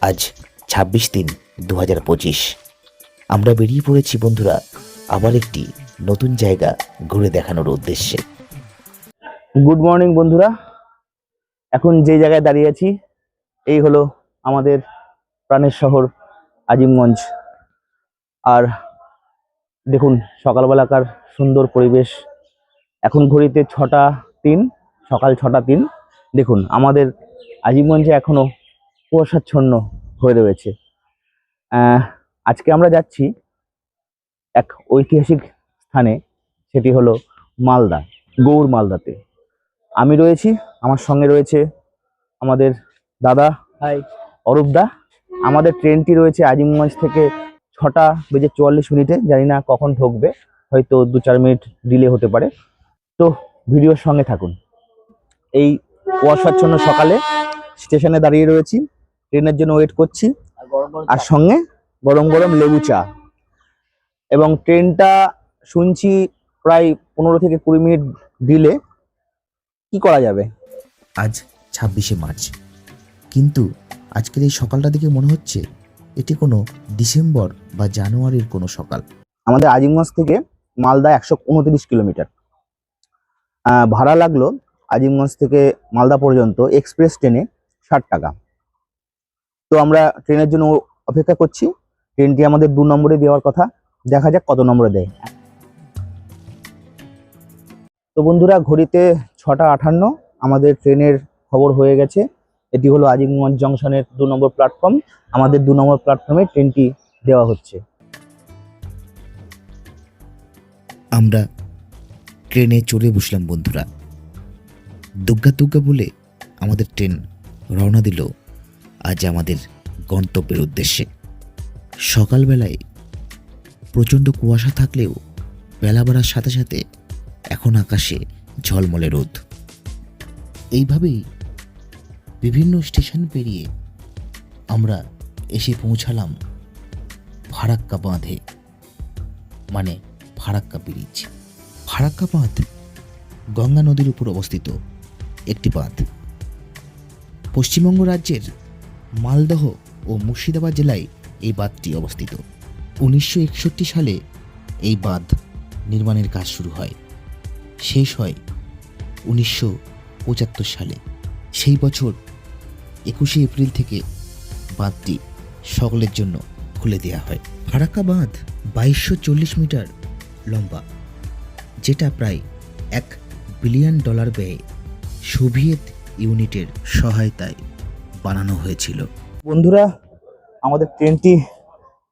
আজ 26/3/2025। আমরা বেরিয়ে পড়েছি বন্ধুরা আবার একটি নতুন জায়গা ঘুরে দেখানোর উদ্দেশ্যে। গুড মর্নিং বন্ধুরা, এখন যে জায়গায় দাঁড়িয়ে আছি এই হলো আমাদের প্রাণের শহর আজিমগঞ্জ। আর দেখুন সকালবেলাকার সুন্দর পরিবেশ। এখন ঘড়িতে 6টা 3, সকাল 6টা 3। দেখুন আমাদের আজিমগঞ্জে এখনো কুয়াশাচ্ছন্ন হয়ে রয়েছে। আজকে আমরা যাচ্ছি এক ঐতিহাসিক স্থানে, সেটি হলো মালদা, গৌড় মালদাতে। আমি রয়েছি, আমার সঙ্গে রয়েছে আমাদের দাদা অরূপদা। আমাদের ট্রেনটি রয়েছে আজিমগঞ্জ থেকে 6টা বেজে 44 মিনিটে। জানি না কখন ঢুকবে, হয়তো 2-4 মিনিট ডিলে হতে পারে। তো ভিডিওর সঙ্গে থাকুন। এই কুয়াশাচ্ছন্ন সকালে স্টেশনে দাঁড়িয়ে রয়েছি, ট্রেনের জন্য ওয়েট করছি, আর সঙ্গে গরম গরম লেবু চা। এবং ট্রেনটা শুনছি প্রায় 15 থেকে 20 মিনিট ডিলে। কি করা যাবে? আজ 26শে মার্চ, কিন্তু আজকের এই সকালটা দেখে মনে হচ্ছে এটি কোনো ডিসেম্বর বা জানুয়ারির কোনো সকাল। আমাদের আজিমগঞ্জ থেকে মালদা 129 কিলোমিটার। ভাড়া লাগলো আজিমগঞ্জ থেকে মালদা পর্যন্ত এক্সপ্রেস ট্রেনে 60 টাকা। তো আমরা ট্রেনের জন্য অপেক্ষা করছি। ট্রেনটি আমাদের 2 নম্বরে দেওয়ার কথা, দেখা যাক কত নম্বরে দেয়। তো বন্ধুরা, ঘড়িতে 6টা 58, আমাদের ট্রেনের খবর হয়ে গেছে। এটি হলো আজিমগঞ্জ জংশনের 2 নম্বর প্ল্যাটফর্ম। আমাদের 2 নম্বর প্ল্যাটফর্মে ট্রেনটি দেওয়া হচ্ছে। আমরা ট্রেনে চড়ে বসলাম বন্ধুরা। দুগ্গা দুগ্গা বলে আমাদের ট্রেন রওনা দিল আজ আমাদের গন্তব্যের উদ্দেশ্যে। সকালবেলায় প্রচণ্ড কুয়াশা থাকলেও বেলা বাড়ার সাথে সাথে এখন আকাশে ঝলমলে রোদ। এইভাবেই বিভিন্ন স্টেশন পেরিয়ে আমরা এসে পৌঁছালাম ফারাক্কা বাঁধে, মানে ফারাক্কা ব্রিজ। ফারাক্কা বাঁধ গঙ্গা নদীর উপর অবস্থিত একটি বাঁধ। পশ্চিমবঙ্গ রাজ্যের মালদহ ও মুর্শিদাবাদ জেলায় এই বাঁধটি অবস্থিত। 1961 সালে এই বাঁধ নির্মাণের কাজ শুরু হয়, শেষ হয় 1975 সালে। সেই বছর 21শে এপ্রিল থেকে বাঁধটি সকলের জন্য খুলে দেওয়া হয়। ফারাক্কা বাঁধ 2240 মিটার লম্বা, যেটা প্রায় $1 বিলিয়ন ব্যয়ে সোভিয়েত ইউনিটের সহায়তায় বানানো হয়েছিল। বন্ধুরা, আমাদের ট্রেনটি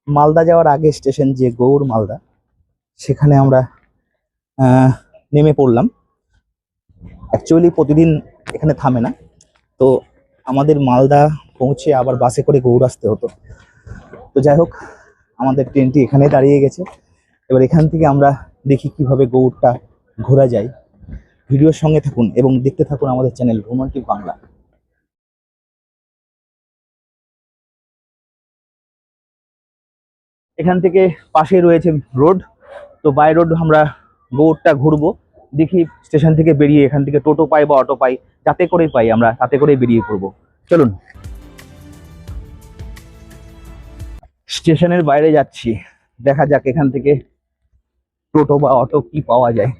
মালদা যাওয়ার আগে স্টেশন যে গৌড় মালদা, সেখানে আমরা নেমে পড়লাম। অ্যাকচুয়ালি প্রতিদিন এখানে থামে না, তো আমাদের মালদা পৌঁছে আবার বাসে করে গৌড় আসতে হতো। তো যাই হোক, আমাদের ট্রেনটি এখানে দাঁড়িয়ে গেছে। এবার এখান থেকে আমরা দেখি কিভাবে গৌড়টা ঘোরা যায়। ভিডিওর সঙ্গে থাকুন এবং দেখতে থাকুন আমাদের চ্যানেল রোমান্টিক বাংলা। এখান থেকে পাশে রয়েছে রোড, তো বাই রোড আমরা গৌড়টা ঘুরবো। দেখি স্টেশন থেকে বেরিয়ে এখান থেকে টোটো পাই বা অটো পাই, যাতে করেই পাই আমরা তাতে করেই বেরিয়ে পড়বো। চলুন, স্টেশনের বাইরে যাচ্ছি, দেখা যাক এখান থেকে টোটো বা অটো কি পাওয়া যায়।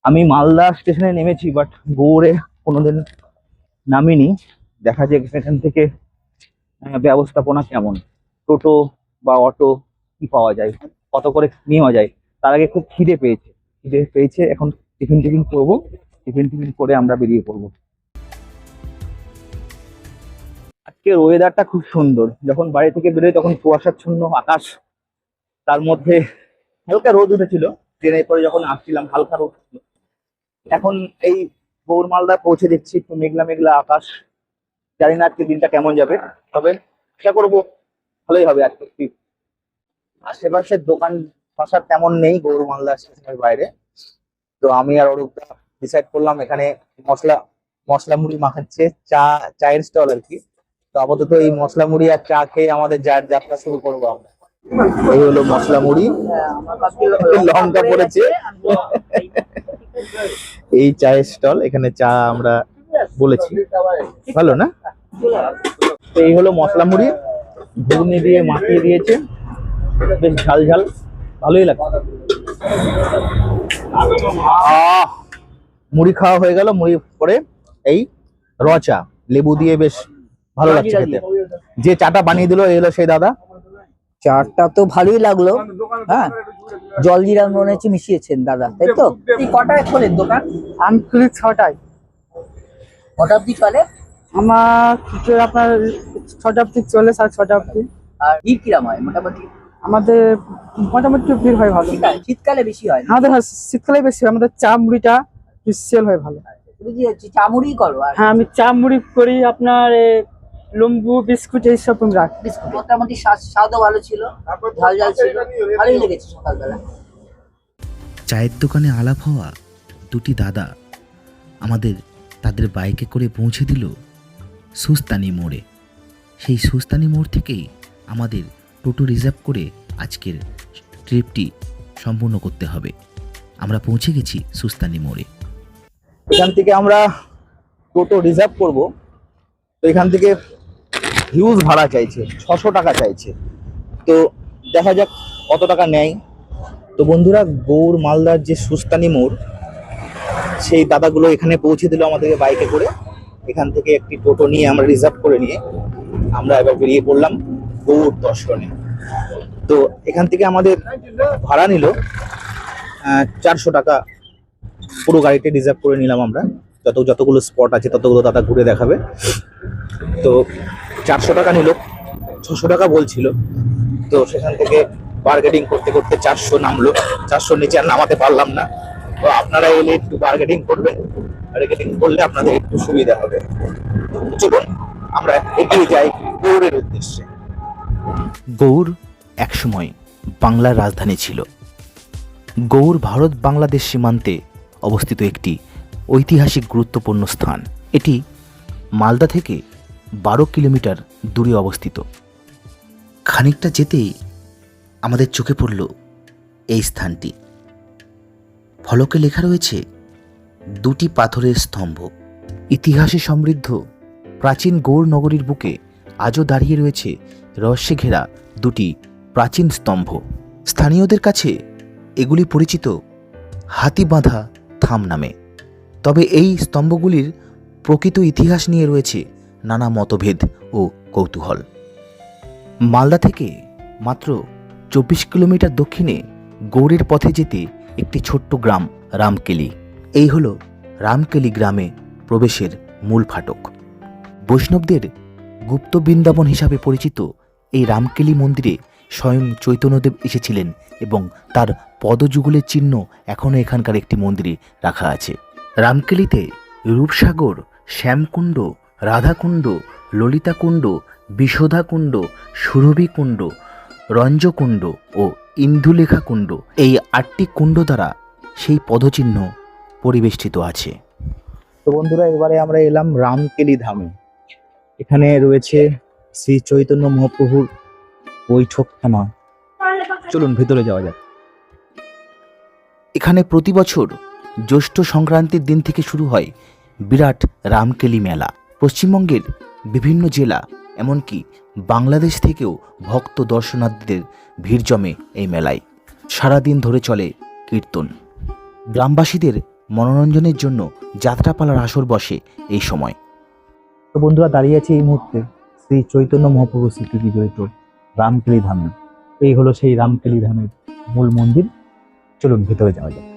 আমি মালদা স্টেশনে নেমেছি, বাট গৌড়ে কোনোদিন নামিনি। দেখা যাক এখান থেকে ব্যবস্থাপনা কেমন, টোটো বা অটো কি পাওয়া যায়, কত করে নেওয়া যায়। তার আগে খুব খিদে পেয়েছে। এখন টিফিন করবো, টিফিন করে আমরা বেরিয়ে পড়বো। আজকের ওয়েদারটা খুব সুন্দর। যখন বাড়ি থেকে বেরোই তখন কুয়াশাচ্ছন্ন আকাশ, তার মধ্যে হালকা রোদ উঠেছিল। ট্রেনের পরে যখন আসছিলাম হালকা রোদ ছিল। এখন এই গৌড় মালদা পৌঁছে দেখছি একটু মেঘলা মেঘলা আকাশ। জানি না আজকে দিনটা কেমন যাবে, তবে চেষ্টা করবো ভালোই হবে আজকে। আশেপাশের দোকান পাশার তেমন নেই গৌড় মালদা স্টেশনের বাইরে। তো আমি আর অরূপদা ডিসাইড করলাম এখানে মশলা মুড়ি মাখাচ্ছে, চায়ের স্টল আর কি। তো আপাতত এই মশলা মুড়ি আর চা খেয়ে আমাদের যাত্রা শুরু করবো আমরা। এই হলো মশলা মুড়ি, লঙ্কা পড়েছে। এই চায়ের স্টল, এখানে চা আমরা বলেছি, ভালো না? তো এই হলো মশলা মুড়ি, ঘুগনি দিয়ে মাখিয়ে দিয়েছে, বেশ ঝাল ঝাল, ভালোই লাগে। মুড়ি খাওয়া হয়ে গেল, মুড়ি পরে এই রচা লেবু দিয়ে বেশ ভালো লাগছে খেতে। যে চাটা বানিয়ে দিল এই হলো সেই দাদা। চাটটা তো ভালোই লাগলো। হ্যাঁ, জলজিরা মনে হচ্ছে মিশিয়েছেন দাদা, তাই তো? এই কটায় খোলেন দোকান? আমি খুলি 6টায়। কটা অব্দি চলে? আমার আপনার 6টা অব্দি চলে, 6:30 অব্দি। আর ভিড় কিরাম হয় মোটামুটি? আমাদের মোটামুটি ভিড় হয় ভালো। শীতকালে বেশি হয় না? আমাদের শীতকালে বেশি হয়, আমাদের চা মুড়িটা সেল হয় ভালো। তুমি কি চা মুড়ি করো? আর হ্যাঁ, আমি চা মুড়ি করি, আপনার লম্বু বিস্কুট এইসব আমি রাখি। বিস্কুট মোটামুটি স্বাদও ভালো ছিল, ঝাল ঝাল ছিল, ভালোই লেগেছে সকালবেলা। চায়ের দোকানে আলাপ হওয়া দুটি দাদা আমাদের তাদের বাইকে করে পৌঁছে দিল সুস্তানি মোড়ে। সেই সুস্তানি মোড় থেকেই আমাদের টোটো রিজার্ভ করে আজকের ট্রিপটি সম্পূর্ণ করতে হবে। আমরা পৌঁছে গেছি সুস্তানি মোড়ে। এখান থেকে আমরা টোটো রিজার্ভ করব। তো এখান থেকে হিউজ ভাড়া চাইছে, 600 টাকা চাইছে। তো দেখা যাক কত টাকা নেয়। তো বন্ধুরা, গৌড় মালদার যে সুস্তানি মোড়, সেই দাদাগুলো এখানে পৌঁছে দিল আমাদেরকে বাইকে করে। এখান থেকে একটি টোটো নিয়ে আমরা রিজার্ভ করে নিয়ে আমরা এবার বেরিয়ে পড়লাম গৌড় দর্শনে। তো এখান থেকে আমাদের ভাড়া নিল 400 টাকা। পুরো গাড়িতে রিজার্ভ করে নিলাম আমরা, যতগুলো স্পট আছে ততগুলো দাদা ঘুরে দেখাবে। তো 400 টাকা নিল, 600 টাকা বলছিল। তো সেখান থেকে বার্গেনিং করতে করতে 400 নামলো, 400 নিচে আর নামাতে পারলাম না। তো আপনারা এলে একটু বার্গেনিং করবেন, বার্গেনিং করলে আপনাদের একটু সুবিধা হবে। চলুন আমরা এগিয়ে যাই গৌড়ের উদ্দেশ্যে। গৌড় একসময় বাংলার রাজধানী ছিল। গৌড় ভারত বাংলাদেশ সীমান্তে অবস্থিত একটি ঐতিহাসিক গুরুত্বপূর্ণ স্থান। এটি মালদা থেকে 12 কিলোমিটার দূরে অবস্থিত। খানিকটা যেতেই আমাদের চোখে পড়ল এই স্থানটি। ফলকে লেখা রয়েছে দুটি পাথরের স্তম্ভ। ইতিহাসে সমৃদ্ধ প্রাচীন গৌড় নগরীর বুকে আজও দাঁড়িয়ে রয়েছে রহস্যে ঘেরা দুটি প্রাচীন স্তম্ভ। স্থানীয়দের কাছে এগুলি পরিচিত হাতি বাঁধা থাম নামে। তবে এই স্তম্ভগুলির প্রকৃত ইতিহাস নিয়ে রয়েছে নানা মতভেদ ও কৌতূহল। মালদা থেকে মাত্র 24 কিলোমিটার দক্ষিণে গৌড়ের পথে যেতে একটি ছোট্ট গ্রাম রামকেলি। এই হল রামকেলি গ্রামে প্রবেশের মূল ফাটক। বৈষ্ণবদের গুপ্ত বৃন্দাবন হিসাবে পরিচিত এই রামকেলি মন্দিরে স্বয়ং চৈতন্যদেব এসেছিলেন এবং তার পদযুগলের চিহ্ন এখনও এখানকার একটি মন্দিরে রাখা আছে। রামকেলিতে রূপসাগর, শ্যামকুণ্ড, রাধাকুণ্ড, ললিতাকুণ্ড, বিশোধাকুণ্ড, সুরভিকুণ্ড, রঞ্জকুণ্ড ও ইন্দুলেখা কুণ্ড, এই 8টি কুণ্ড দ্বারা সেই পদচিহ্ন পরিবেষ্টিত আছে। তো বন্ধুরা, এবারে আমরা এলাম রামকেলি ধামে। এখানে রয়েছে শ্রী চৈতন্য মহাপ্রভুর বৈঠকখানা। চলুন ভেতরে যাওয়া যাক। এখানে প্রতি বছর জ্যৈষ্ঠ সংক্রান্তির দিন থেকে শুরু হয় বিরাট রামকেলি মেলা। পশ্চিমবঙ্গের বিভিন্ন জেলা এমনকি বাংলাদেশ থেকেও ভক্ত দর্শনার্থীদের ভিড় জমে এই মেলায়। সারাদিন ধরে চলে কীর্তন। গ্রামবাসীদের মনোরঞ্জনের জন্য যাত্রাপালার আসর বসে এই সময়। তো বন্ধুরা, দাঁড়িয়ে আছে এই মুহূর্তে শ্রী চৈতন্য মহাপ্রভু স্মৃতি বিজড়িত রামকেলি ধামে। এই হলো সেই রামকেলি ধামের মূল মন্দির। চলুন ভেতরে যাওয়া যাক।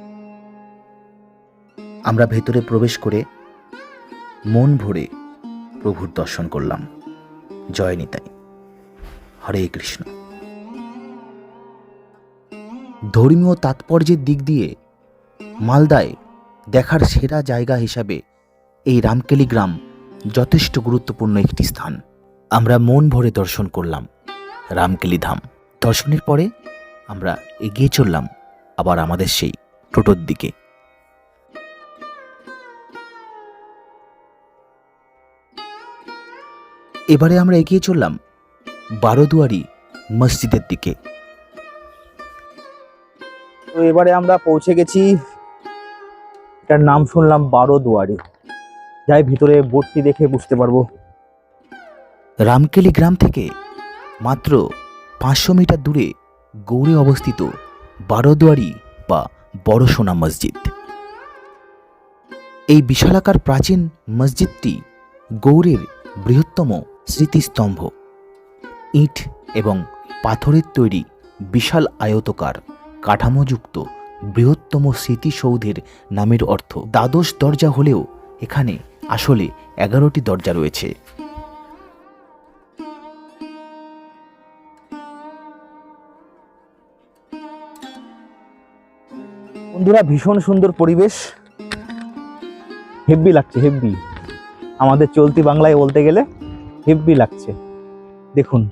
আমরা ভেতরে প্রবেশ করে মন ভরে প্রভুর দর্শন করলাম। জয় নিতাই, হরে কৃষ্ণ। ধর্মীয় তাৎপর্যের দিক দিয়ে মালদায় দেখার সেরা জায়গা হিসাবে এই রামকেলি গ্রাম যথেষ্ট গুরুত্বপূর্ণ একটি স্থান। আমরা মন ভরে দর্শন করলাম রামকেলি ধাম। দর্শনের পরে আমরা এগিয়ে চললাম আবার আমাদের সেই টোটোর দিকে। এবারে আমরা এগিয়ে চললাম বারোদুয়ারি মসজিদের দিকে। তো এবারে আমরা পৌঁছে গেছি, এটার নাম শুনলাম বারোদুয়ারি। যাই ভিতরে বোর্ডটি দেখে বুঝতে পারবো রামকেলি গ্রাম থেকে মাত্র 500 মিটার দূরে গৌড়ে অবস্থিত বারোদুয়ারি বা বড় সোনা মসজিদ। এই বিশালাকার প্রাচীন মসজিদটি গৌড়ের বৃহত্তম স্মৃতিস্তম্ভ। ইট এবং পাথরের তৈরি বিশাল আয়তকার কাঠামোযুক্ত বৃহত্তম স্মৃতিসৌধের নামের অর্থ দ্বাদশ দরজা হলেও এখানে আসলে 11টি দরজা রয়েছে। বন্ধুরা, ভীষণ সুন্দর পরিবেশ, হেব্বি লাগছে, হেব্বি। আমাদের চলতি বাংলায় বলতে গেলে হেব্বি লাগছে। দেখুন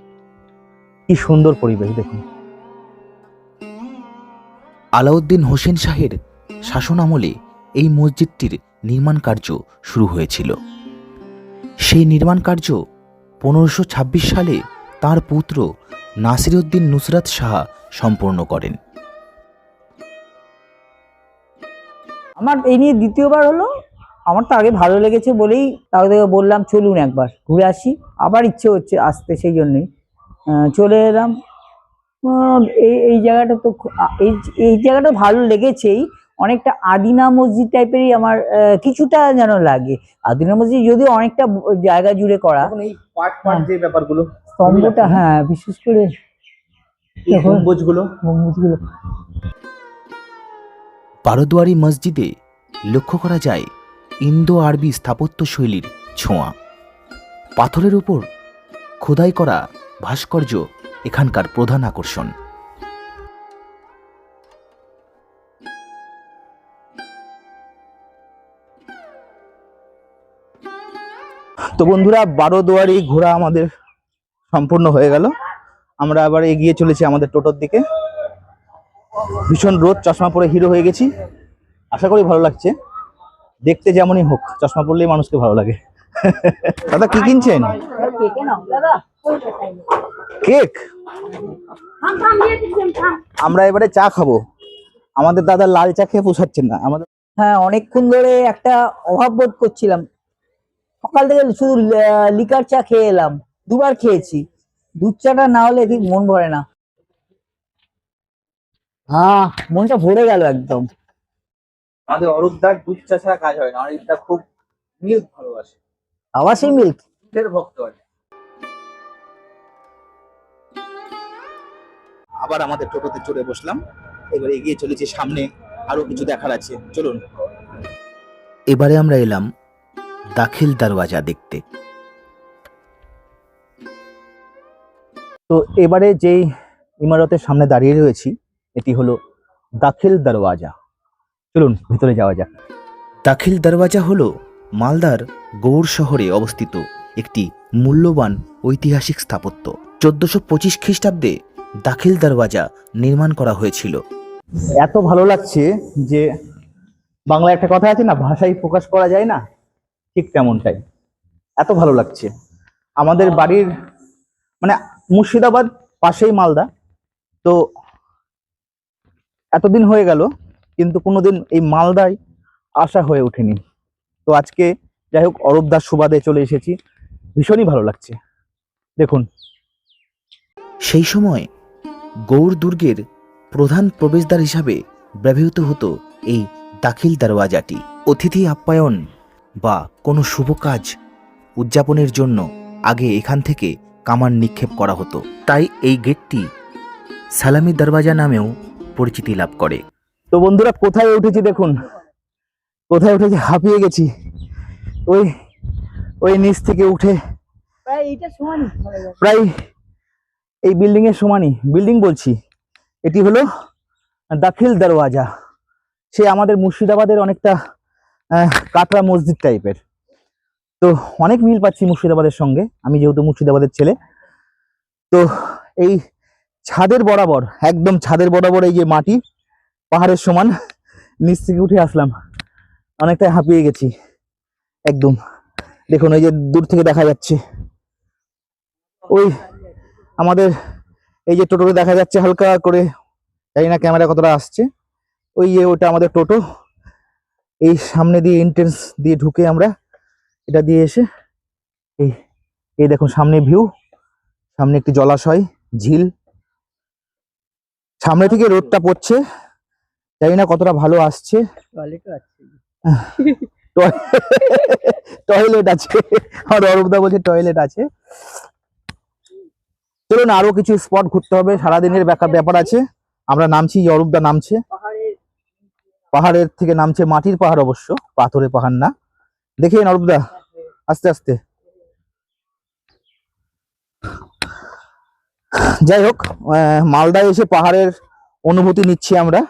কি সুন্দর পরিবেশ, দেখুন। আলাউদ্দিন হোসেন শাহের শাসনামলে এই মসজিদটির নির্মাণ কার্য শুরু হয়েছিল। সেই নির্মাণ কার্য 1526 সালে তার পুত্র নাসিরউদ্দিন নুসরাত শাহ সম্পূর্ণ করেন। আমার এই নিয়ে দ্বিতীয়বার হলো। আমার তো আগে ভালো লেগেছে বলেই তাকে বললাম চলুন একবার ঘুরে আসি, আবার ইচ্ছে হচ্ছে আসতে, সেই জন্যই চলে এলাম। এই এই জায়গাটা তো এই জায়গাটা ভালো লেগেছেই। অনেকটা আদিনা মসজিদ টাইপেরই আমার কিছুটা যেন লাগে। আদিনা মসজিদ যদিও অনেকটা জায়গা জুড়ে করা, এই পার্ট পার্ট যে ব্যাপারগুলো, স্তম্ভটা, হ্যাঁ, বিশেষ করে গম্বুজগুলো। বারোদুয়ারি মসজিদে লক্ষ্য করা যায় ইন্দো আরবি স্থাপত্য শৈলীর ছোঁয়া। পাথরের উপর খোদাই করা ভাস্কর্য এখানকার প্রধান আকর্ষণ। তো বন্ধুরা, বারোদুয়ারি ঘোরা আমাদের সম্পূর্ণ হয়ে গেল। আমরা আবার এগিয়ে চলেছি আমাদের টোটোর দিকে। ভীষণ রোদ, চশমা পরে হিরো হয়ে গেছি। আশা করি ভালো লাগছে। দেখতে যেমনই হোক, চশমা পরলেই মানুষকে ভালো লাগে। দাদা কি কিনছেন? কেক। আমরা এবারে চা খাবো। আমাদের দাদা লাল চা খেয়ে পোষাচ্ছেন না আমাদের। হ্যাঁ, অনেকক্ষণ ধরে একটা অভাব বোধ করছিলাম। সকাল থেকে শুধু লিকার চা খেয়ে এলাম, দুবার খেয়েছি। দুধ চাটা না হলে ঠিক মন ভরে না। হ্যাঁ, মনটা ভরে গেল একদম। আমাদের অরূপদার দুধ চা ছাড়া কাজ হয় না। অরূপদা খুব মিল্ক ভালোবাসে, আবার সেই মিল্ক। দুধের ভক্ত আছে। আবার আমাদের টোটোতে চড়ে বসলাম। এবার এগিয়ে চলেছি সামনে, আরো কিছু দেখার আছে, চলুন। এবারে আমরা এলাম দাখিল দরওয়াজা দেখতে। তো এবারে যেই ইমারতের সামনে দাঁড়িয়ে রয়েছি, এটি হলো দাখিল দরওয়াজা। চলুন ভিতরে যাওয়া যাক। দাখিল দরওয়াজা হল মালদার গৌড় শহরে অবস্থিত একটি মূল্যবান ঐতিহাসিক স্থাপত্য। 1425 খ্রিস্টাব্দে দাখিল দরওয়াজা নির্মাণ করা হয়েছিল। এত ভালো লাগছে যে বাংলায় একটা কথা আছে না, ভাষায় প্রকাশ করা যায় না, ঠিক তেমনটাই। এত ভালো লাগছে। আমাদের বাড়ির মানে মুর্শিদাবাদ, পাশেই মালদা। তো এতদিন হয়ে গেল কিন্তু কোনোদিন এই মালদায় আসা হয়ে ওঠেনি। তো আজকে যাই হোক অরূপদার সুবাদে চলে এসেছি, ভীষণই ভালো লাগছে। দেখুন, সেই সময় গৌড় দুর্গের প্রধান প্রবেশদ্বার হিসাবে ব্যবহৃত হতো এই দাখিল দরওয়াজাটি। অতিথি আপ্যায়ন বা কোনো শুভ কাজ উদযাপনের জন্য আগে এখান থেকে কামান নিক্ষেপ করা হতো। তাই এই গেটটি সালামি দরওয়াজা নামেও পরিচিতি লাভ করে। তো বন্ধুরা কোথায় উঠেছি দেখুন, কোথায় উঠেছি, হাঁপিয়ে গেছি। ওই ওই নিচ থেকে উঠে প্রায় এইটা সমানই। প্রায় এই বিল্ডিং এর সমানই, বিল্ডিং বলছি, এটি হলো দাখিল দরওয়াজা। সে আমাদের মুর্শিদাবাদের অনেকটা কাটরা মসজিদ টাইপের। তো অনেক মিল পাচ্ছি মুর্শিদাবাদের সঙ্গে, আমি যেহেতু মুর্শিদাবাদের ছেলে। তো এই ছাদের বরাবর, একদম ছাদের বরাবর এই যে মাটি পাহাড়ের সমান, নিচ থেকে উঠে আসলাম, অনেকটাই হাঁপিয়ে গেছি একদম। দেখুন ওই যে দূর থেকে দেখা যাচ্ছে, ওই আমাদের এই যে টোটোটা দেখা যাচ্ছে হালকা করে, জানি না ক্যামেরা কতটা আসছে। ওই যে ওটা আমাদের টোটো। এই সামনে দিয়ে এন্ট্রেন্স দিয়ে ঢুকে আমরা এটা দিয়ে এসে এই এই দেখুন সামনে ভিউ, সামনে একটি জলাশয়, ঝিল, সামনে থেকে রোদটা পড়ছে, জানি না কতটা ভালো আসছে। টয়লেট আছে, আর অরূপদা বলছে টয়লেট আছে। চলুন আরো কিছু স্পট ঘুরতে হবে, সারাদিনের ব্যাপার আছে। আমরা নামছি, অরূপদা নামছে পাহাড়ের থেকে, নামছে মাটির পাহাড়, অবশ্য পাথরের পাহাড় না। দেখেন অরূপদা আস্তে আস্তে। যাই হোক, মালদায় এসে পাহাড়ের অনুভূতি নিচ্ছি আমরা।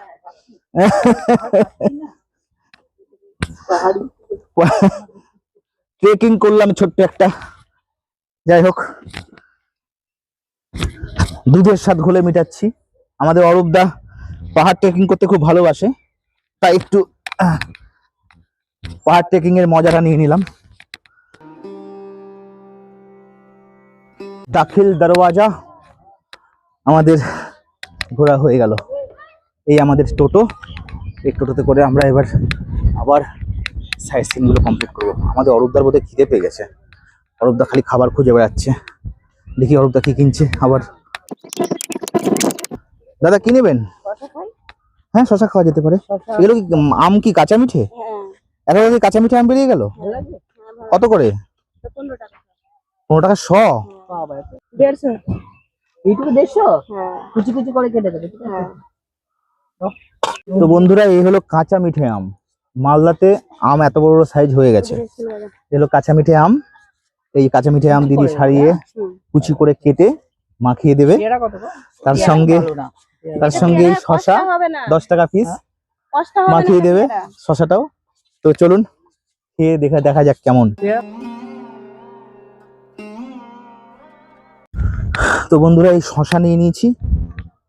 ট্রেকিং করলাম ছোট্ট একটা। যাই হোক, দুধের স্বাদ ঘোলে মিটাচ্ছি। আমাদের অরূপদা পাহাড় ট্রেকিং করতে খুব ভালোবাসে, তাই একটু পাহাড় ট্রেকিং এর মজাটা নিয়ে নিলাম। দাখিল দরওয়াজা আমাদের ঘোরা হয়ে গেল। এই আমাদের টোটো, এই টোটোতে করে আমরা এবার আবার সাইট সিন গুলো কমপ্লিট করবো। আমাদের অরূপদার বোধহয় খিদে পেয়ে গেছে, অরূপদা খালি খাবার খুঁজে বেড়াচ্ছে। দেখি অরূপদা কি কিনছে আবার। দাদা কি নেবেন? হ্যাঁ শশা খাওয়া যেতে পারে। এগুলো কি আম, কি কাঁচা মিঠে? এখন কি কাঁচা মিঠে আম বেরিয়ে গেল? কত করে? 15 টাকা শ? 150 এইটুকু 150 কুচি কুচি করে কেটে দেবে। তো বন্ধুরা, এই হলো কাঁচা মিঠে আম। মালদাতে আম এত বড় বড় সাইজ হয়ে গেছে। এই হলো কাঁচা মিঠে আম। এই কাঁচা মিঠে আম দিদি সারিয়ে কুচি করে কেটে মাখিয়ে দেবে। তার সঙ্গে এই শশা 10 টাকা পিস মাখিয়ে দেবে, শশাটাও। তো চলুন খেয়ে দেখা যাক কেমন। তো বন্ধুরা, এই শশা নিয়ে নিয়েছি।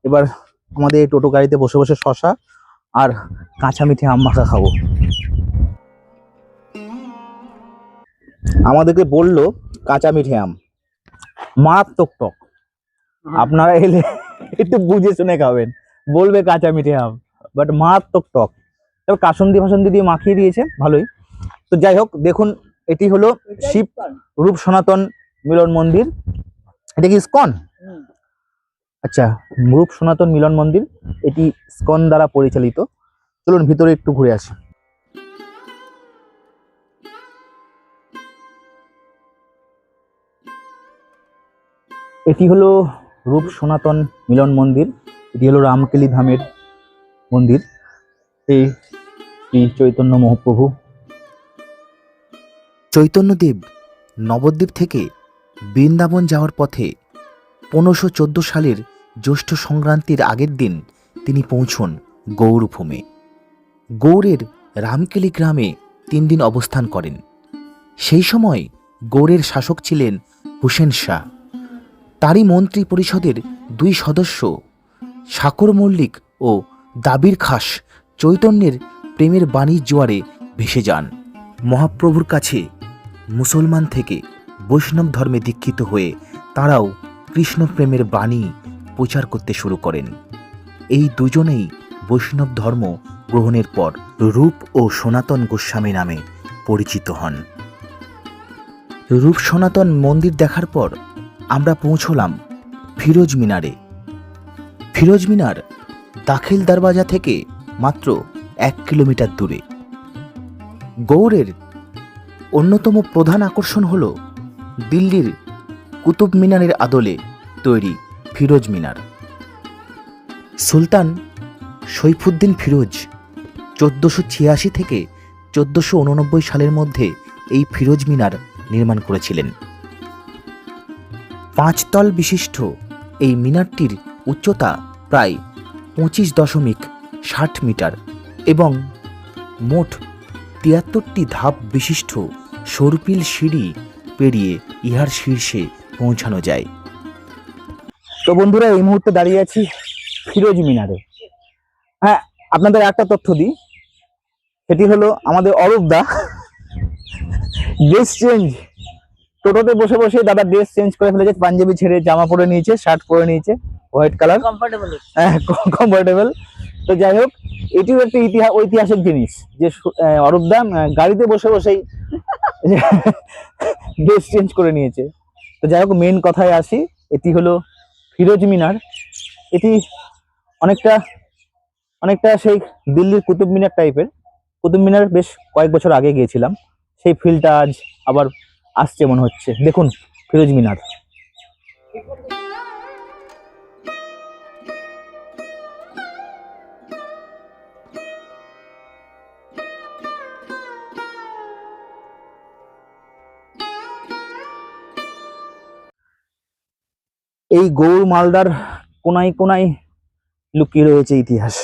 এবার আমাদের এই টোটো গাড়িতে বসে বসে শশা আর কাঁচা মিঠে আম মাখা খাবো। আমাদেরকে বললো কাঁচা মিঠে আম মারাত্মক টক, আপনারা এলে একটু বুঝে শুনে খাবেন। বলবে কাঁচা মিঠে আম, বাট মারাত্মক টক। তবে কাসুন্দি ফাসুন্দি দিয়ে মাখিয়ে দিয়েছে, ভালোই। তো যাই হোক, দেখুন এটি হলো শিব রূপ সনাতন মিলন মন্দির। এটা কি ইসকন? আচ্ছা, রূপ সনাতন মিলন মন্দির, এটি ইসকন দ্বারা পরিচালিত। চলুন ভিতরে একটু ঘুরে আসি। এটি হলো রূপ সনাতন মিলন মন্দির, এটি হলো রামকেলি ধামের মন্দির। এই শ্রী চৈতন্য মহাপ্রভু। চৈতন্যদেব নবদ্বীপ থেকে বৃন্দাবন যাওয়ার পথে 1514 সালের জ্যৈষ্ঠ সংক্রান্তির আগের দিন তিনি পৌঁছন গৌড়ভূমে। গৌড়ের রামকেলি গ্রামে 3 দিন অবস্থান করেন। সেই সময় গৌড়ের শাসক ছিলেন হুসেন শাহ। তারই মন্ত্রী পরিষদের 2 সদস্য শাকর মল্লিক ও দাবির খাস চৈতন্যের প্রেমের বাণীর জোয়ারে ভেসে যান। মহাপ্রভুর কাছে মুসলমান থেকে বৈষ্ণব ধর্মে দীক্ষিত হয়ে তারাও কৃষ্ণ প্রেমের বাণী প্রচার করতে শুরু করেন। এই দুজনেই বৈষ্ণব ধর্ম গ্রহণের পর রূপ ও সনাতন গোস্বামী নামে পরিচিত হন। রূপ সনাতন মন্দির দেখার পর আমরা পৌঁছলাম ফিরোজ মিনারে। ফিরোজ মিনার দাখিল দরওয়াজা থেকে মাত্র 1 কিলোমিটার দূরে। গৌড়ের অন্যতম প্রধান আকর্ষণ হল দিল্লির কুতুব মিনারের আদলে তৈরি ফিরোজ মিনার। সুলতান সৈফুদ্দিন ফিরোজ 1486 থেকে 1489 সালের মধ্যে এই ফিরোজ মিনার নির্মাণ করেছিলেন। 5 তল বিশিষ্ট এই মিনারটির উচ্চতা প্রায় 25.60 মিটার এবং মোট 73টি ধাপ বিশিষ্ট সরপিল সিঁড়ি পেরিয়ে ইহার শীর্ষে পৌঁছানো যায়। তো বন্ধুরা, এই মুহূর্তে দাঁড়িয়ে আছি ফিরোজ মিনারে। হ্যাঁ, আপনাদের একটা তথ্য দিই, সেটি হলো আমাদের অরূপদা ড্রেস চেঞ্জ, টোটোতে বসে বসে দাদা ড্রেস চেঞ্জ করে ফেলেছে। পাঞ্জাবি ছেড়ে জামা পরে নিয়েছে, শার্ট পরে নিয়েছে হোয়াইট কালার, কমফোর্টেবল। তো যাই হোক, এটিও একটা ঐতিহাসিক জিনিস যে অরূপদা গাড়িতে বসে বসেই ড্রেস চেঞ্জ করে নিয়েছে। তো যাই হোক, মেন কথায় আসি। এটি হলো ফিরোজ মিনার। এটি অনেকটা অনেকটা সেই দিল্লির কুতুব মিনার টাইপের। কুতুব মিনার বেশ কয়েক বছর আগে গিয়েছিলাম, সেই ফিলটা আজ আবার আসছে মনে হচ্ছে। দেখুন ফিরোজ মিনার। এই গৌর মালদার কোনায় কোনায় লুকিয়ে রয়েছে ইতিহাস।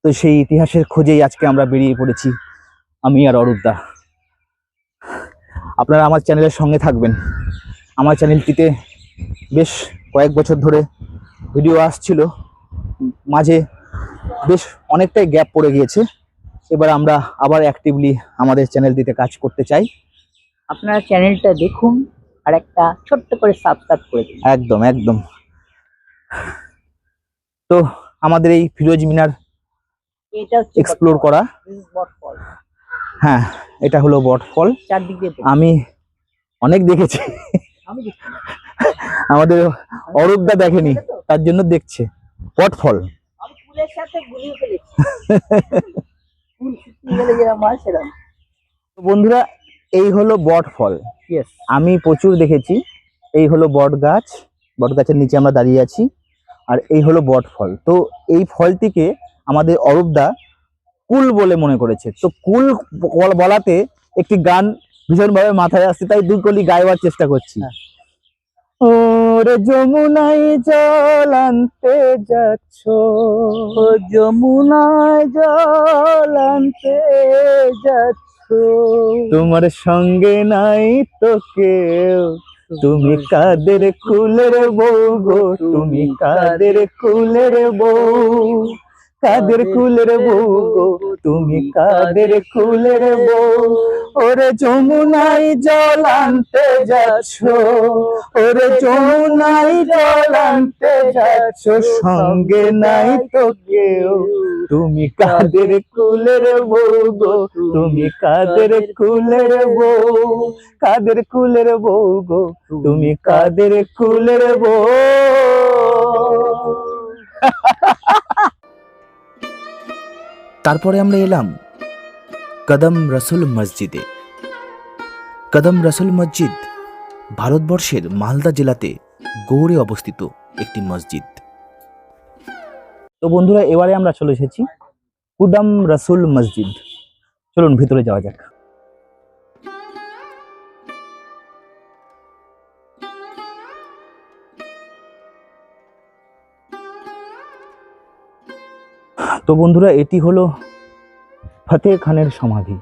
তো সেই ইতিহাসের খোঁজেই আজকে আমরা বেরিয়ে পড়েছি, আমি আর অরূপদা। আপনারা আমার চ্যানেলের সঙ্গে থাকবেন। আমার চ্যানেলটিতে বেশ কয়েক বছর ধরে ভিডিও আসছিল, মাঝে বেশ অনেকটাই গ্যাপ পড়ে গিয়েছে। এবার আমরা আবার অ্যাক্টিভলি আমাদের চ্যানেলটিতে কাজ করতে চাই। আপনারা চ্যানেলটা দেখুন আর একটা ছোট্ট করে সাবস্ক্রাইব করে দিন। একদম একদম। তো আমাদের এই ফিরোজ মিনার এটা হচ্ছে এক্সপ্লোর করা। বটফল। হ্যাঁ, এটা হলো বটফল। চারদিকে আমি অনেক দেখেছি, আমি দেখি। আমাদের অরূপদা দেখেনি, তার জন্য দেখছে বটফল। আমি ফুলের সাথে গুলিয়ে ফেলেছি। ফুল শুকিয়ে গেলে যেরকম হয় সেরকম। তো বন্ধুরা, এই হলো বটফল। ইয়েস। আমি প্রচুর দেখেছি। এই হলো বট গাছ, বট গাছের নিচে আমরা দাঁড়িয়ে আছি, আর এই হলো বটফল। তো এই ফলটিকে আমাদের অরূপদা কুল বলে মনে করেছে। তো কুল বলাতে একটি গান ভীষণভাবে মাথায় আসছে, তাই দুই কলি গাইবার চেষ্টা করছি। ওরে যমুনায় জল আনতে যাচ্ছ, ও যমুনায় জল আনতে যাচ্ছ, তোমার সঙ্গে নাই তো কেউ, তুমি কাদের কুলের বউ গো, তুমি কাদের কুলের বউ, কাদের কুলের বউ গো, তুমি কাদের কুলের বউ। ওরে যমুনায় জল আনতে যাচ্ছ, ওরে যমুনায় জল আনতে যাচ্ছ, সঙ্গে নাই তো কেউ, তুমি কাদের কুলের বউ গো, তুমি কাদের কুলের বউ, কাদের কুলের বউ গো, তুমি কাদের কুলের বউ। তারপরে আমরা এলাম কদম রসুল মসজিদে। কদম রসুল মসজিদ ভারতবর্ষের মালদা জেলাতে গৌড়ে অবস্থিত একটি মসজিদ। তো বন্ধুরা, এবারে আমরা চলে এসেছি কুদম রসুল মসজিদ। চলুন ভিতরে যাওয়া যাক। তো বন্ধুরা, এটি হলো ফতেহ খানের সমাধি।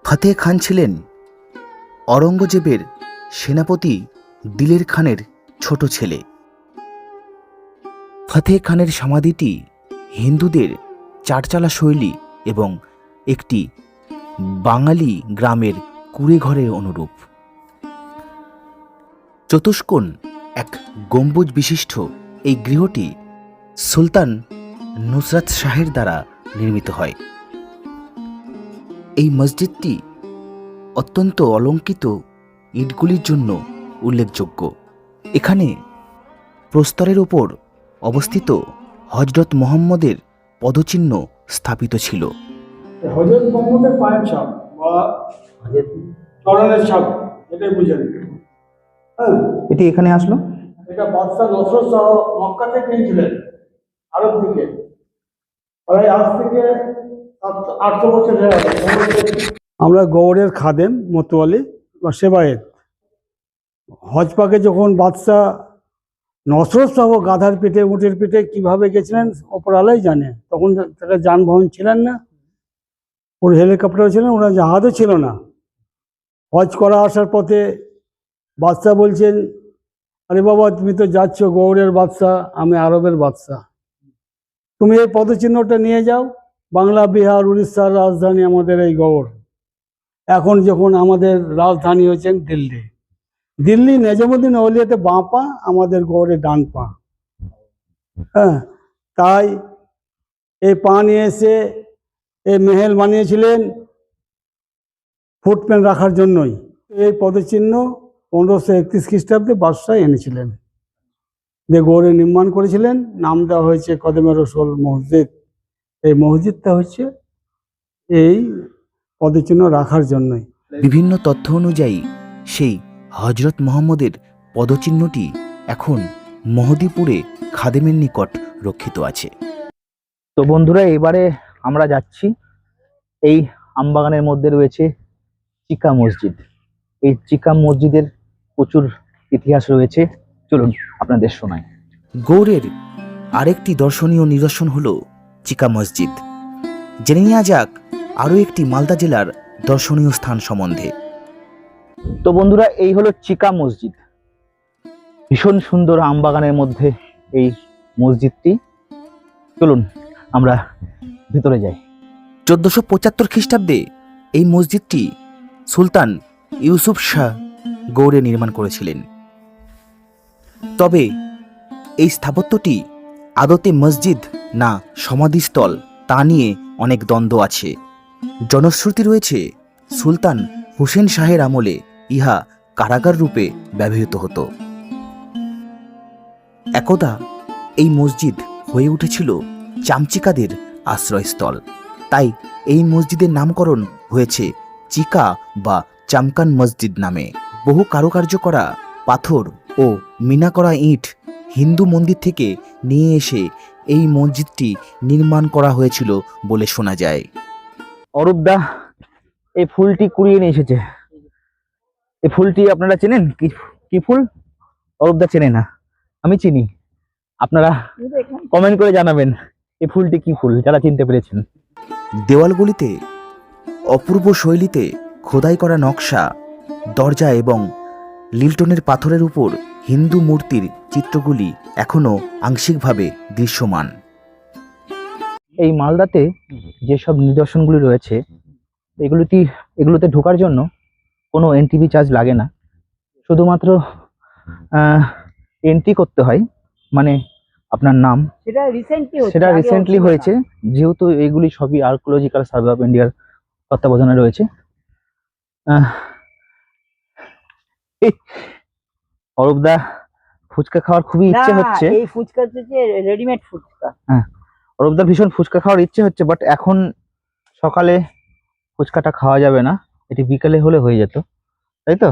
ফতেহ খান ছিলেন অরঙ্গজেবের সেনাপতি দিলের খানের ছোট ছেলে। ফতেহ খানের সমাধিটি হিন্দুদের চারচালা শৈলী এবং একটি বাঙালি গ্রামের কুঁড়ে ঘরের অনুরূপ। চতুষ্কোণ এক গম্বুজ বিশিষ্ট এই গৃহটি সুলতান নুসরাত শাহের দ্বারা নির্মিত হয়। এই মসজিদটি অত্যন্ত অলঙ্কৃত ইটগুলির জন্য উল্লেখযোগ্য। এখানে প্রস্তরের ওপর অবস্থিত হজরত মোহাম্মদের পদচিহ্ন স্থাপিত ছিল। হযরত মুহাম্মদের পায়ের ছাপ বা চরণের ছাপ, এটাই বুঝেন। হ্যাঁ, এটি এখানে আসলো। এটা বাদশাহ নসরত শাহ মক্কা থেকে নিয়েছিলেন, আরব থেকে। প্রায় আজ থেকে 800 বছর হয়ে গেল। আমরা গৌড়ের খাদেম মতোয়ালি বা সেবায়েত। হজ পাকে যখন বাদশাহ নসরত শাহ গাধার পিঠে উটের পিঠে কিভাবে গেছিলেন অপরালাই জানে। তখন তাকে যানবাহন ছিলেন না, ওর হেলিকপ্টারও ছিলেন, ওরা জাহাজও ছিল না। হজ করা আসার পথে বাদশাহ বলছেন, আরে বাবা, তুমি তো যাচ্ছ গৌড়ের বাদশাহ, আমি আরবের বাদশাহ, তুমি এই পদচিহ্নটা নিয়ে যাও। বাংলা, বিহার, উড়িষ্যার রাজধানী আমাদের এই গৌড়। এখন যখন আমাদের রাজধানী হয়েছেন দিল্লি, দিল্লি নিজামুদ্দিন আউলিয়াতে বাঁ পা, আমাদের গৌড়ে ডান পা। হ্যাঁ, তাই এই পা নিয়ে এসে এই মেহেল বানিয়েছিলেন ফুটপ্যান রাখার জন্যই। এই পদচিহ্ন 1531 খ্রিস্টাব্দে বাদশাহ এনেছিলেন, যে গৌড়ে নির্মাণ করেছিলেন। নাম দেওয়া হয়েছে কদমে রসুল মসজিদ। এই মসজিদটা হচ্ছে এই পদচিহ্ন রাখার জন্যই। বিভিন্ন তথ্য অনুযায়ী সেই হজরত মোহাম্মদের পদচিহ্নটি এখন মহদীপুরে খাদেমের নিকট রক্ষিত আছে। তো বন্ধুরা, এবারে আমরা যাচ্ছি, এই আমবাগানের মধ্যে রয়েছে চিকা মসজিদ। এই চিকা মসজিদের প্রচুর ইতিহাস রয়েছে, চলুন আপনাদের শোনাই। গৌড়ের আরেকটি দর্শনীয় নিদর্শন হলো চিকা মসজিদ। জেনে নেওয়া যাক আরও একটি মালদা জেলার দর্শনীয় স্থান সম্বন্ধে। তো বন্ধুরা, এই হলো চিকা মসজিদ। ভীষণ সুন্দর আমবাগানের মধ্যে এই মসজিদটি। চলুন আমরা ভিতরে যাই। 1475 খ্রিস্টাব্দে এই মসজিদটি সুলতান ইউসুফ শাহ গৌড়ে নির্মাণ করেছিলেন। তবে এই স্থাপত্যটি আদতে মসজিদ না সমাধিস্থল তা নিয়ে অনেক দ্বন্দ্ব আছে। জনশ্রুতি রয়েছে সুলতান হুসেন শাহের আমলে ইহা কারাগার রূপে ব্যবহৃত হতো। একদা এই মসজিদ হয়ে উঠেছিল চামচিকাদের আশ্রয়স্থল, তাই এই মসজিদের নামকরণ হয়েছে চিকা বা চামকান মসজিদ নামে। বহু কারুকার্য করা পাথর ও মিনা করা ইট হিন্দু মন্দির থেকে নিয়ে এসে এই মসজিদটি নির্মাণ করা হয়েছিল বলে শোনা যায়। অরূপদা এই ফুলটি কুড়িয়ে নিয়ে এসেছে। এই ফুলটি আপনারা চেনেন? কি কি ফুল? অরূপদা চেনে না, আমি চিনি। আপনারা কমেন্ট করে জানাবেন এই ফুলটি কি ফুল, যারা চিনতে পেরেছেন। দেওয়ালগুলিতে অপূর্ব শৈলীতে খোদাই করা নকশা, দরজা এবং লিলটনের পাথরের উপর হিন্দু মূর্তির চিত্রগুলি এখনও আংশিকভাবে দৃশ্যমান। এই মালদাতে যেসব নিদর্শনগুলি রয়েছে এগুলোতে ঢোকার জন্য কোনো এন্ট্রি চার্জ লাগে না, শুধুমাত্র এন্ট্রি করতে হয়, মানে আপনার নাম। সেটা রিসেন্টলি হয়েছে, যেহেতু এইগুলি সবই আর্কিওলজিক্যাল সার্ভে অফ ইন্ডিয়ার তত্ত্বাবধানে রয়েছে। অরূপদা ফুচকা খাওয়ার খুবই ইচ্ছে হচ্ছে। এই ফুচকা হচ্ছে রেডিমেড ফুচকা। অরূপদার ভীষণ ফুচকা খাওয়ার ইচ্ছে হচ্ছে, বাট এখন সকালে ফুচকাটা খাওয়া যাবে না, এটি বিকেলে হলে হয়ে যেত, তাই তো?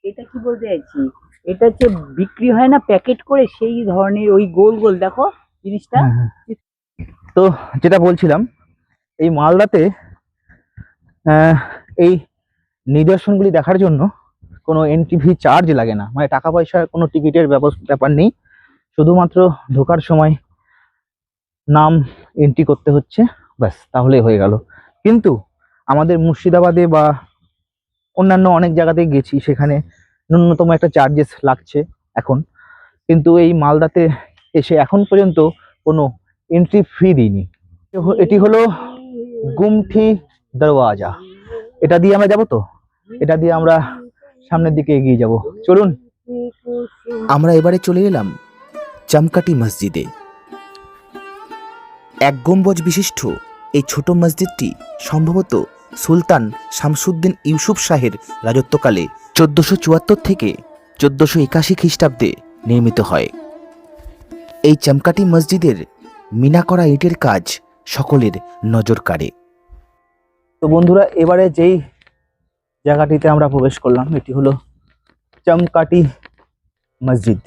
এটা কি বলতে চাইছি, এটা হচ্ছে বিক্রি হয় না প্যাকেট করে, সেই ধরনের ওই গোল গোল দেখো জিনিসটা। তো যেটা বলছিলাম, এই মালদাতে এই নিদর্শনগুলি দেখার জন্য কোনো এন্ট্রি চার্জ লাগে না, মানে টাকা পয়সার কোনো টিকিটের ব্যাপার নেই, শুধুমাত্র ঢোকার সময় নাম এন্ট্রি করতে হচ্ছে, ব্যাস, তাহলেই হয়ে গেল। কিন্তু আমাদের মুর্শিদাবাদে বা অন্যান্য অনেক জায়গাতে গেছি, সেখানে ন্যূনতম একটা চার্জেস লাগছে এখন, কিন্তু এই মালদাতে এসে এখন পর্যন্ত কোনো এন্ট্রি ফি দিইনি। এটি হলো গুমঠি দরওয়াজা। এটা দিয়ে আমরা যাবো, তো এটা দিয়ে আমরা সামনের দিকে এগিয়ে যাব, চলুন। আমরা এবারে চলে এলাম চামকাটি মসজিদে। এক গম্বুজ বিশিষ্ট এই ছোট মসজিদটি সম্ভবত সুলতান শামসুদ্দিন ইউসুফ শাহের রাজত্বকালে 1474 থেকে 1481 খ্রিস্টাব্দে নির্মিত হয়। এই চামকাটি মসজিদের মিনা করা ইটের কাজ সকলের নজর কাড়ে। তো বন্ধুরা, এবারে যেই জায়গাটিতে আমরা প্রবেশ করলাম এটি হলো চামকাটি মসজিদ।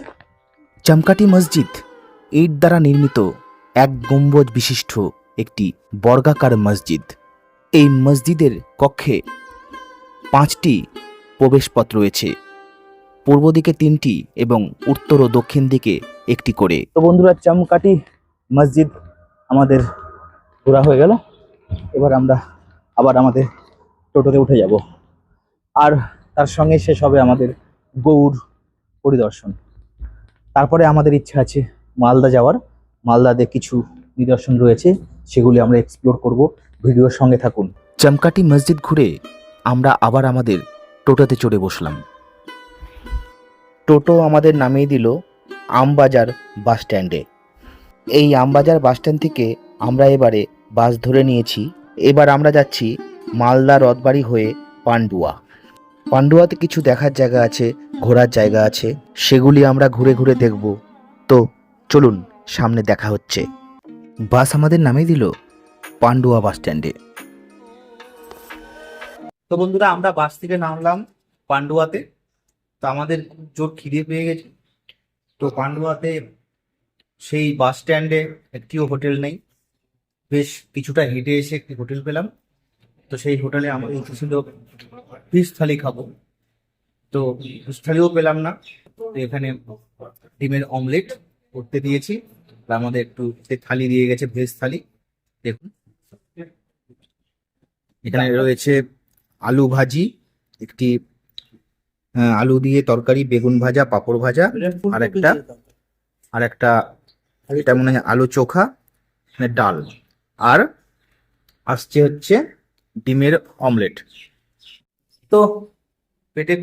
চামকাটি মসজিদ ইট দ্বারা নির্মিত এক গম্বুজ বিশিষ্ট একটি বর্গাকার মসজিদ। এই মসজিদের কক্ষে 5টি প্রবেশপথ রয়েছে, পূর্ব দিকে 3টি এবং উত্তর ও দক্ষিণ দিকে 1টি করে। তো বন্ধুরা, চামকাটি মসজিদ আমাদের ঘোরা হয়ে গেল। এবার আমরা আবার আমাদের টোটোতে উঠে যাব, আর তার সঙ্গে শেষ হবে আমাদের গৌড় পরিদর্শন। তারপরে আমাদের ইচ্ছা আছে মালদা যাওয়ার। মালদাতে কিছু নিদর্শন রয়েছে, সেগুলি আমরা এক্সপ্লোর করব, ভিডিওর সঙ্গে থাকুন। চামকাটি মসজিদ ঘুরে আমরা আবার আমাদের টোটোতে চড়ে বসলাম। টোটো আমাদের নামিয়ে দিল আমবাজার বাস স্ট্যান্ডে। এই আমবাজার বাস স্ট্যান্ড থেকে আমরা এবারে বাস ধরে নিয়েছি। এবার আমরা যাচ্ছি মালদা রথবাড়ি হয়ে পান্ডুয়া। পান্ডুয়াতে কিছু দেখার জায়গা আছে, ঘোরার জায়গা আছে, সেগুলি আমরা ঘুরে ঘুরে দেখব। তো চলুন, সামনে দেখা হচ্ছে। বাস আমাদের নামিয়ে দিল পান্ডুয়া বাস স্ট্যান্ডে। তো বন্ধুরা, আমরা বাস থেকে নামলাম পান্ডুয়াতে। তো আমাদের জোর খিদে পেয়ে গেছে। তো পান্ডুয়াতে সেই বাস স্ট্যান্ডে একটিও হোটেল নেই। বেশ কিছুটা হেঁটে এসে একটি হোটেল পেলাম। তো সেই হোটেলে আমাদের ইচ্ছে ছিল ফিশ থালি খাবো। তো ফিশ থালিও পেলাম না। তো এখানে ডিমের অমলেট করতে দিয়েছি, আর আমাদের একটু সেই থালি দিয়ে গেছে, ভেজ থালি। দেখুন, এখানে রয়েছে আলু ভাজি, একটি আলু দিয়ে তরকারি, বেগুন ভাজা, পাঁপড় ভাজা, আর একটা এটা মনে হয় আলু চোখা, মানে ডাল, আর আসছে হচ্ছে ডিমের অমলেট। তো পেটে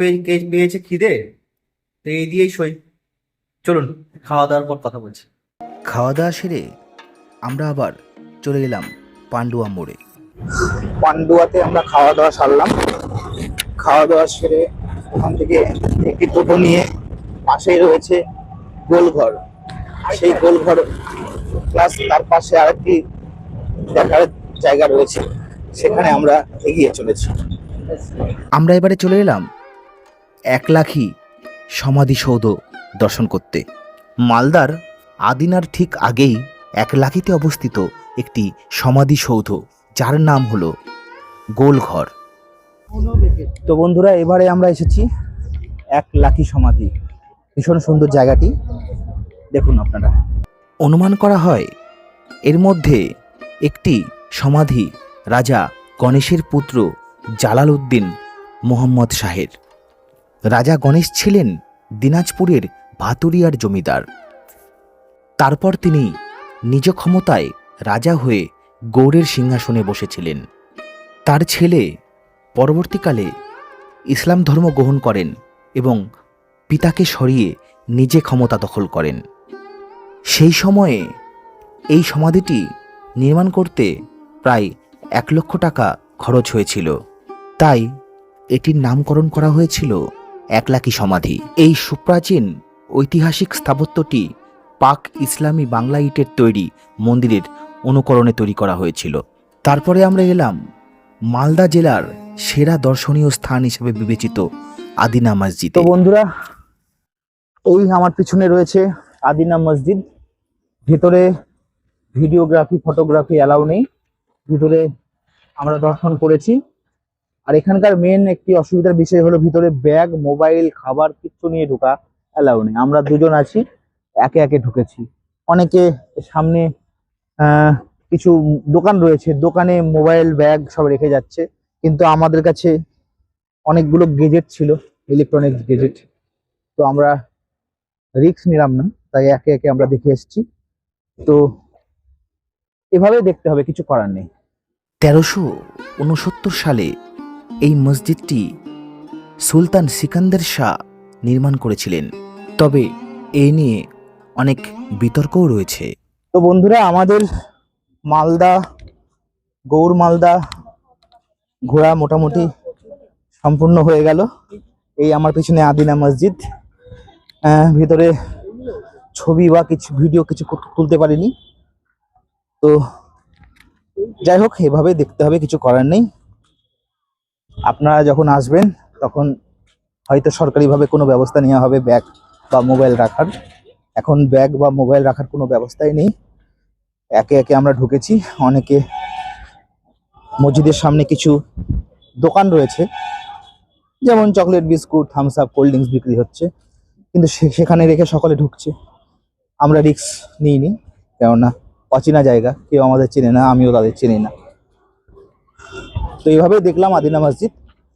পেয়েছে খিদে, তো এই দিয়েই সই। চলুন, খাওয়া দাওয়ার পর কথা বলছি। খাওয়া দাওয়া সেরে আমরা আবার চলে গেলাম পান্ডুয়া মোড়ে। পান্ডুয়াতে আমরা খাওয়া দাওয়া সারলাম। খাওয়া দাওয়া সেরে ওখান থেকে একটি টোটো নিয়ে পাশেই রয়েছে গোলঘর। সেই গোলঘর প্লাস তার পাশে আরেকটি দেখার জায়গা রয়েছে, সেখানে আমরা এগিয়ে চলেছি। আমরা এবারে চলে এলাম একলাখী সমাধিসৌধ দর্শন করতে। মালদার আদিনার ঠিক আগেই একলাখীতে অবস্থিত একটি সমাধিসৌধ, যার নাম হলো গোলঘর। তো বন্ধুরা, এবারে আমরা এসেছি একলাখী সমাধি। ভীষণ সুন্দর জায়গাটি, দেখুন আপনারা। অনুমান করা হয় এর মধ্যে একটি সমাধি রাজা গণেশের পুত্র জালালউদ্দিন মোহাম্মদ শাহের। রাজা গণেশ ছিলেন দিনাজপুরের ভাতুরিয়ার জমিদার। তারপর তিনি নিজ ক্ষমতায় রাজা হয়ে গৌড়ের সিংহাসনে বসেছিলেন। তার ছেলে পরবর্তীকালে ইসলাম ধর্ম গ্রহণ করেন এবং পিতাকে সরিয়ে নিজে ক্ষমতা দখল করেন। সেই সময়ে এই সমাধিটি নির্মাণ করতে প্রায় 1 লক্ষ টাকা খরচ হয়েছিল। তাই এটির নামকরণ করা হয়েছিল একলাখী সমাধি। এই সুপ্রাচীন ঐতিহাসিক স্থাপত্যটি পাক ইসলামী বাংলা ইটের তৈরি মন্দিরের অনুকরণে তৈরি করা হয়েছিল। তারপরে আমরা এলাম মালদা জেলার সেরা দর্শনীয় স্থান হিসেবে বিবেচিত আদিনা মসজিদ। তো বন্ধুরা, এই আমার পিছনে রয়েছে আদিনা মসজিদ। ভিতরে ভিডিওগ্রাফি, ফটোগ্রাফি অ্যালাউ নেই। ভিতরে আমরা দর্শন করেছি। আর এখানকার মেন একটি অসুবিধার বিষয় হলো ভিতরে ব্যাগ, মোবাইল, খাবার কিচ্ছু নিয়ে ঢোকা অ্যালাউ নেই। আমরা দুজন আছি, একে একে ঢুকেছি। অনেকে সামনে কিছু দোকান রয়েছে, দোকানে মোবাইল, ব্যাগ সব রেখে যাচ্ছে, কিন্তু আমাদের কাছে অনেকগুলো গেজেট ছিল, ইলেকট্রনিক্স গেজেট। তো আমরা রিস্ক নিলাম না, তাই একে একে আমরা দেখে এসেছি। তো এভাবে দেখতে হবে, কিছু করার নেই। 1369 সালে এই মসজিদটি সুলতান সিকান্দার শাহ নির্মাণ করেছিলেন। তবে এ নিয়ে অনেক বিতর্কও রয়েছে। তো বন্ধুরা, আমাদের মালদা, গৌড় মালদা ঘোরা মোটামুটি সম্পূর্ণ হয়ে গেল। এই আমার পিছনে আদিনা মসজিদ। ভিতরে ছবি বা কিছু ভিডিও কিছু তুলতে পারিনি। তো যাই হোক, এভাবে দেখতে হবে, কিছু করার নেই। আপনারা যখন আসবেন তখন হয়তো সরকারিভাবে কোনো ব্যবস্থা নেওয়া হবে ব্যাগ বা মোবাইল রাখার। এখন ব্যাগ বা মোবাইল রাখার কোনো ব্যবস্থাই নেই। একে একে আমরা ঢুকেছি। অনেকে মসজিদের সামনে কিছু দোকান রয়েছে, যেমন chocolate, biscuit, Thums Up, cold drinks বিক্রি হচ্ছে, কিন্তু সেখানে রেখে সকলে ঢুকছে। আমরা রিস্ক নিইনি, কেননা অচেনা জায়গা, কেউ আমাদের চেনে না, আমিও তাদের চিনি না। তো এইভাবেই দেখলাম আদিনা মসজিদ।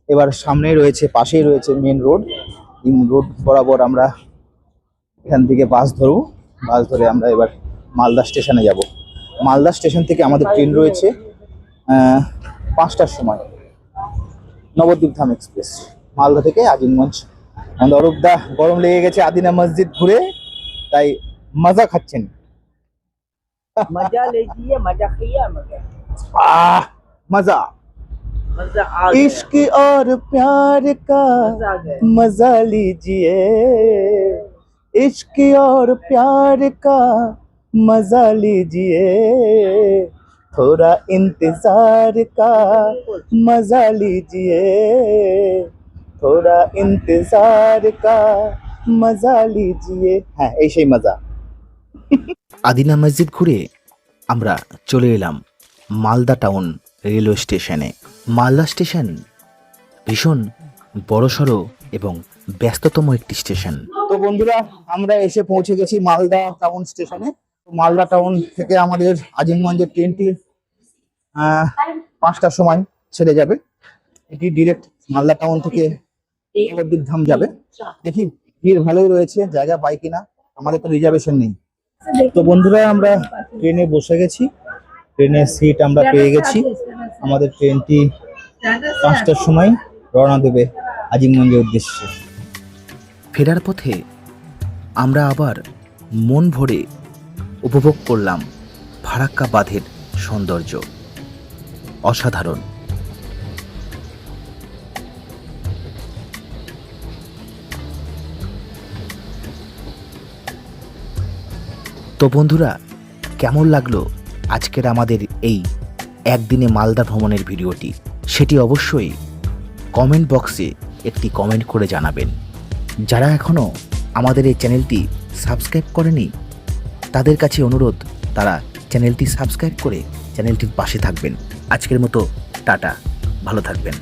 এবার সামনেই রয়েছে, পাশেই রয়েছে মেন রোড। রোড বরাবর আমরা এখান থেকে বাস ধরবো। বাস ধরে আমরা এবার মালদা স্টেশনে যাব। মালদা স্টেশন থেকে আমাদের ট্রেন রয়েছে 5টার সময়, নবদ্বীপ ধাম এক্সপ্রেস, মালদা থেকে আজিমগঞ্জ। আমাদের অরূপদা গরম লেগে গেছে আদিনা মসজিদ ঘুরে, তাই মজা খাচ্ছেন। मजा लीजिए, मजा खाइए, मजा। মজা। इश्क और प्यार का मजा लीजिए, इश्क और प्यार का मजा लीजिए, थोड़ा इंतजार का मजा लीजिए, थोड़ा इंतजार का मजा लीजिए। হ্যাঁ এই সেই মজা। আদিনা মসজিদ ঘুরে আমরা চলে এলাম মালদা টাউন রেলওয়ে স্টেশনে। মালদা স্টেশন ভীষণ বড়সড় এবং ব্যস্ততম একটি স্টেশন। তো বন্ধুরা আমরা এসে পৌঁছে গেছি মালদা টাউন স্টেশনে। মালদা টাউন থেকে আমাদের আজিমগঞ্জের ট্রেনটি 5টার সময় ছেড়ে যাবে। এটি ডিরেক্ট মালদা টাউন থেকে নবদ্বীপ ধাম যাবে। দেখি ভিড় ভালোই রয়েছে, জায়গা পাই কিনা, আমাদের তো রিজার্ভেশন নেই। তো বন্ধুরা আমরা ট্রেনে বসে গেছি, ট্রেনের সিট আমরা পেয়ে গেছি। আমাদের ট্রেনটি 5টার সময় রওনা দেবে আজিমগঞ্জের উদ্দেশ্যে। ফেরার পথে আমরা আবার মন ভরে উপভোগ করলাম ফারাক্কা বাঁধের সৌন্দর্য, অসাধারণ। তো বন্ধুরা, কেমন লাগলো আজকের আমাদের এই একদিনে মালদা ভ্রমণের ভিডিওটি? সেটি অবশ্যই কমেন্ট বক্সে একটি কমেন্ট করে জানাবেন। যারা এখনও আমাদের এই চ্যানেলটি সাবস্ক্রাইব করেনি তাদের কাছে অনুরোধ, তারা চ্যানেলটি সাবস্ক্রাইব করে চ্যানেলটির পাশে থাকবেন। আজকের মতো টাটা, ভালো থাকবেন।